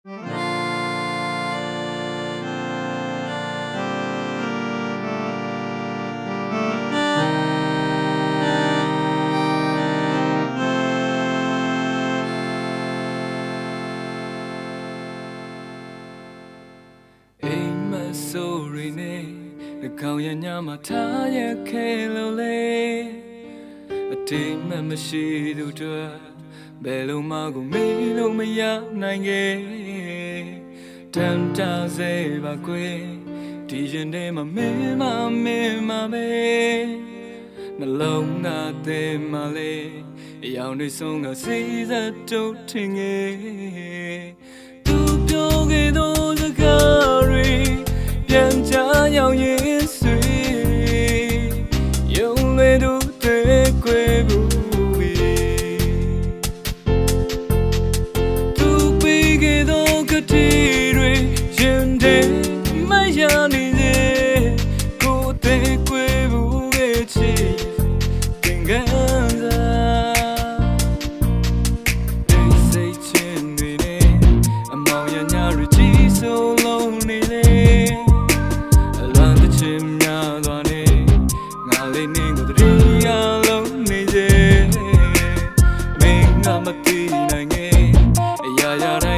Sorry, the Kauyama Taya Kelole, a team member she do to her, Bello Mago Milo Maya Nange, 10,000 Bakwe, Tijan de Mama Me, the long not de Malay, a young song of Caesar to Tingy, to Pyoge do the curry. ပြန်ချရောက်ရင်ဆွေရုံးလေးတို့တွေ့ခွေဘူးပြီသူပေးခဲ့သောကတိတွေရင်ထဲမရနေသေးကိုယ်သေးခွေဘူးရဲ့ချီသင်္ကန်းစာအိတ်စိတ်ချင်းတွေနဲ့အမောင်ရညာတွေကြီးစိုးလုံးနေလေ Ya